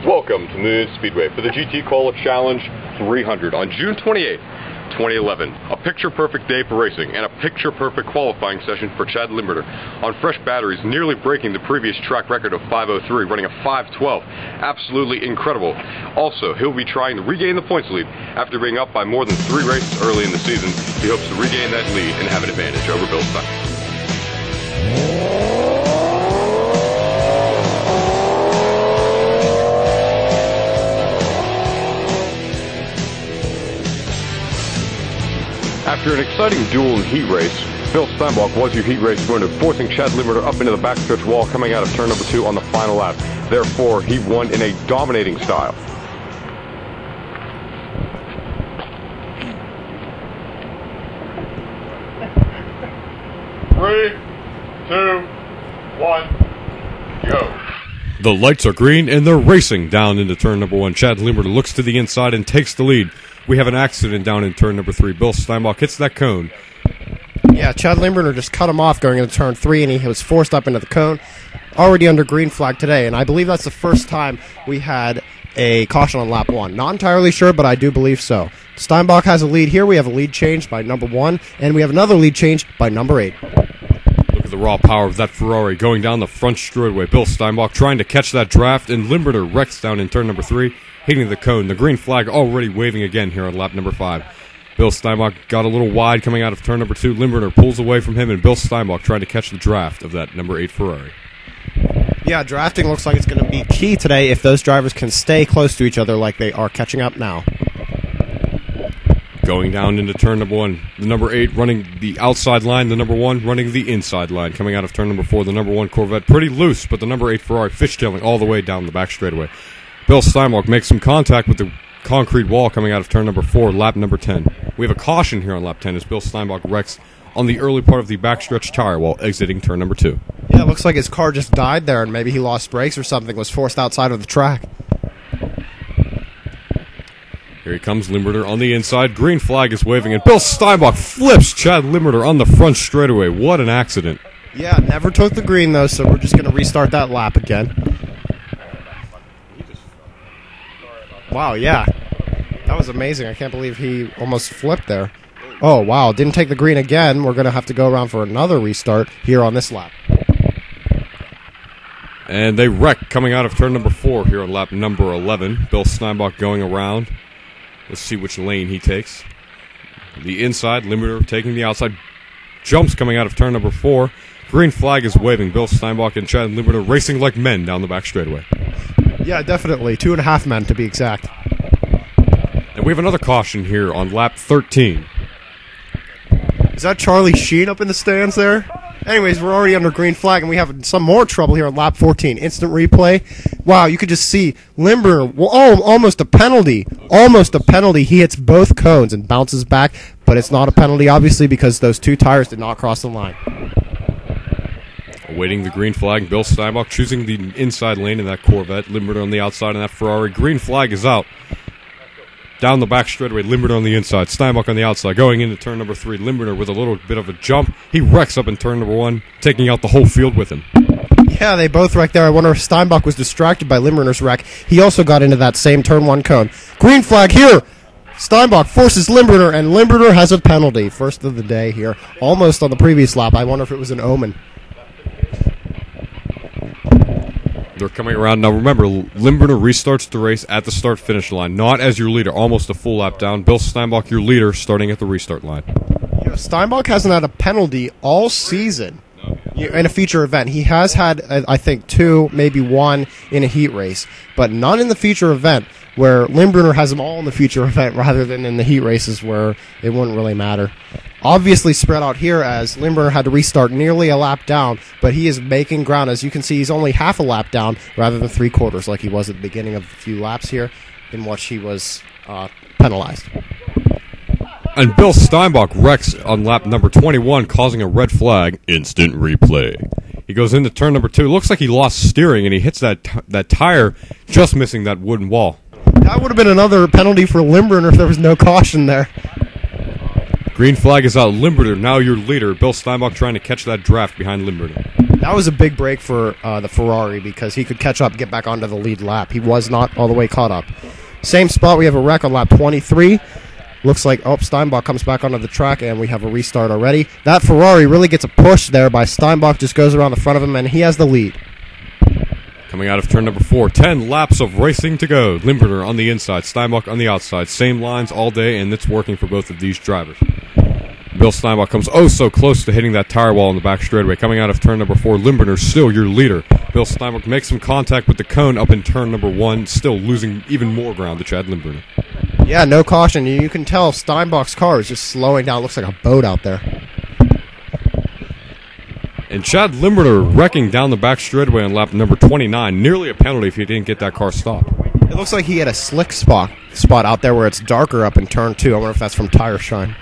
Welcome to Moon Speedway for the GT Cola Challenge 300 on June 28, 2011. A picture-perfect day for racing and a picture-perfect qualifying session for Chad Limburner on fresh batteries, nearly breaking the previous track record of 5:03, running a 5:12. Absolutely incredible. Also, he'll be trying to regain the points lead after being up by more than 3 races early in the season. He hopes to regain that lead and have an advantage over Bill Stein. After an exciting duel and heat race, Bill Steinbach was your heat race winner, forcing Chad Limburner up into the backstretch wall coming out of turn number 2 on the final lap. Therefore, he won in a dominating style. Three, 2, 1, go. The lights are green and they're racing down into turn number 1. Chad Limburner looks to the inside and takes the lead. We have an accident down in turn number 3. Bill Steinbach hits that cone. Yeah, Chad Limburner just cut him off going into turn 3, and he was forced up into the cone. Already under green flag today, and I believe that's the first time we had a caution on lap 1. Not entirely sure, but I do believe so. Steinbach has a lead here. We have a lead change by number 1, and we have another lead change by number 8. Look at the raw power of that Ferrari going down the front straightaway. Bill Steinbach trying to catch that draft, and Limburner wrecks down in turn number 3. Hitting the cone. The green flag already waving again here on lap number 5. Bill Steinbach got a little wide coming out of turn number 2. Limburner pulls away from him, and Bill Steinbach trying to catch the draft of that number 8 Ferrari. Yeah, drafting looks like it's going to be key today if those drivers can stay close to each other like they are catching up now. Going down into turn number 1. The number 8 running the outside line. The number 1 running the inside line. Coming out of turn number 4, the number 1 Corvette pretty loose, but the number 8 Ferrari fishtailing all the way down the back straightaway. Bill Steinbach makes some contact with the concrete wall coming out of turn number 4, lap number 10. We have a caution here on lap 10 as Bill Steinbach wrecks on the early part of the backstretch tire while exiting turn number 2. Yeah, it looks like his car just died there, and maybe he lost brakes or something, was forced outside of the track. Here he comes, Limburner on the inside. Green flag is waving, and Bill Steinbach flips Chad Limburner on the front straightaway. What an accident. Yeah, never took the green, though, so we're just going to restart that lap again. Wow, yeah. That was amazing. I can't believe he almost flipped there. Oh, wow. Didn't take the green again. We're going to have to go around for another restart here on this lap. And they wreck coming out of turn number 4 here on lap number 11. Bill Steinbach going around. Let's see which lane he takes. The inside, Limburner taking the outside. Jumps coming out of turn number 4. Green flag is waving. Bill Steinbach and Chad Limburner racing like men down the back straightaway. Yeah, definitely. 2.5 men, to be exact. And we have another caution here on lap 13. Is that Charlie Sheen up in the stands there? Anyways, we're already under green flag, and we have some more trouble here on lap 14. Instant replay. Wow, you could just see Limburner. Oh, almost a penalty. Almost a penalty. He hits both cones and bounces back, but it's not a penalty, obviously, because those 2 tires did not cross the line. Awaiting the green flag, Bill Steinbach choosing the inside lane in that Corvette. Limburner on the outside in that Ferrari. Green flag is out. Down the back straightaway, Limburner on the inside, Steinbach on the outside. Going into turn number 3, Limburner with a little bit of a jump. He wrecks up in turn number 1, taking out the whole field with him. Yeah, they both wrecked there. I wonder if Steinbach was distracted by Limburner's wreck. He also got into that same turn 1 cone. Green flag here. Steinbach forces Limburner, and Limburner has a penalty. First of the day here. Almost on the previous lap. I wonder if it was an omen. They're coming around. Now remember, Limburner restarts the race at the start-finish line, not as your leader, almost a full lap down. Bill Steinbach, your leader, starting at the restart line. You know, Steinbach hasn't had a penalty all season in a feature event. He has had, I think, 2, maybe 1 in a heat race, but none in the feature event, where Limburner has them all in the feature event rather than in the heat races where it wouldn't really matter. Obviously spread out here as Limburner had to restart nearly a lap down, but he is making ground. As you can see, he's only half a lap down rather than 3/4 like he was at the beginning of a few laps here, in which he was penalized. And Bill Steinbach wrecks on lap number 21, causing a red flag. Instant replay. He goes into turn number 2. Looks like he lost steering, and he hits that tire, just missing that wooden wall. That would have been another penalty for Limburner if there was no caution there. Green flag is out. Limburner, now your leader. Bill Steinbach trying to catch that draft behind Limburner. That was a big break for the Ferrari because he could catch up, get back onto the lead lap. He was not all the way caught up. Same spot, we have a wreck on lap 23. Looks like, Steinbach comes back onto the track, and we have a restart already. That Ferrari really gets a push there by Steinbach, just goes around the front of him, and he has the lead. Coming out of turn number 4, 10 laps of racing to go. Limburner on the inside, Steinbach on the outside. Same lines all day, and it's working for both of these drivers. Bill Steinbach comes so close to hitting that tire wall in the back straightaway. Coming out of turn number 4, Limburner still your leader. Bill Steinbach makes some contact with the cone up in turn number 1, still losing even more ground to Chad Limburner. Yeah, no caution. You can tell Steinbach's car is just slowing down. Looks like a boat out there. And Chad Limburner wrecking down the back straightaway on lap number 29. Nearly a penalty if he didn't get that car stopped. It looks like he had a slick spot out there where it's darker up in turn 2. I wonder if that's from tire shine.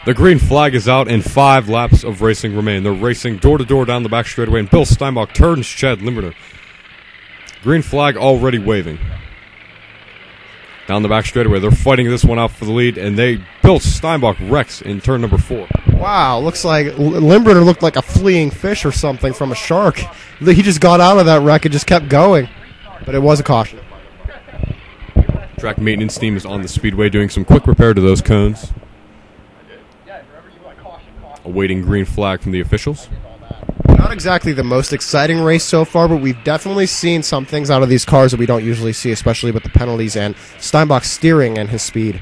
The green flag is out and 5 laps of racing remain. They're racing door-to-door down the back straightaway, and Bill Steinbach turns Chad Limburner. Green flag already waving. Down the back straightaway, they're fighting this one out for the lead, and Bill Steinbach wrecks in turn number 4. Wow, looks like Limburner looked like a fleeing fish or something from a shark. He just got out of that wreck and just kept going. But it was a caution. Track maintenance team is on the speedway doing some quick repair to those cones. Awaiting green flag from the officials. Not exactly the most exciting race so far, but we've definitely seen some things out of these cars that we don't usually see, especially with the penalties and Steinbach's steering and his speed.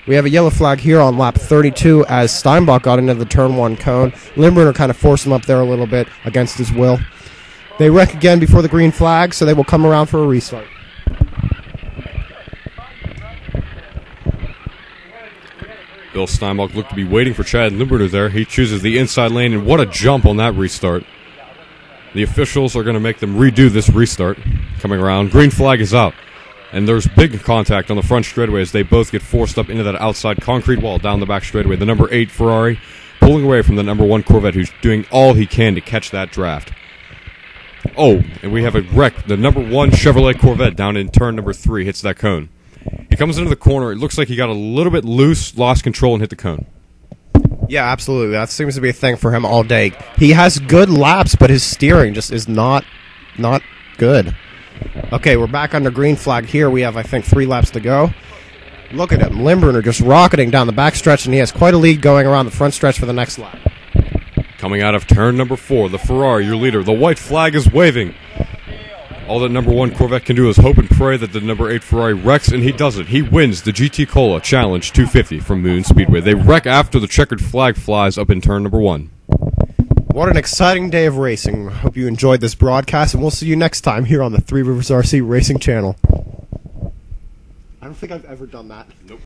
We have a yellow flag here on lap 32 as Steinbach got into the turn 1 cone. Limburner kind of forced him up there a little bit against his will. They wreck again before the green flag, so they will come around for a restart. Bill Steinbach looked to be waiting for Chad Limburner there. He chooses the inside lane, and what a jump on that restart. The officials are going to make them redo this restart. Coming around, green flag is out. And there's big contact on the front straightaway as they both get forced up into that outside concrete wall down the back straightaway. The number 8 Ferrari pulling away from the number 1 Corvette, who's doing all he can to catch that draft. And we have a wreck. The number 1 Chevrolet Corvette down in turn number 3 hits that cone. He comes into the corner. It looks like he got a little bit loose, lost control, and hit the cone. Yeah, absolutely. That seems to be a thing for him all day. He has good laps, but his steering just is not good. Okay, we're back under green flag here. We have, I think, 3 laps to go. Look at him. Limburner just rocketing down the back stretch, and he has quite a lead going around the front stretch for the next lap. Coming out of turn number 4, the Ferrari, your leader. The white flag is waving. All that number 1 Corvette can do is hope and pray that the number 8 Ferrari wrecks, and he does it. He wins the GT Cola Challenge 250 from Moon Speedway. They wreck after the checkered flag flies up in turn number 1. What an exciting day of racing. Hope you enjoyed this broadcast, and we'll see you next time here on the Three Rivers RC Racing Channel. I don't think I've ever done that. Nope.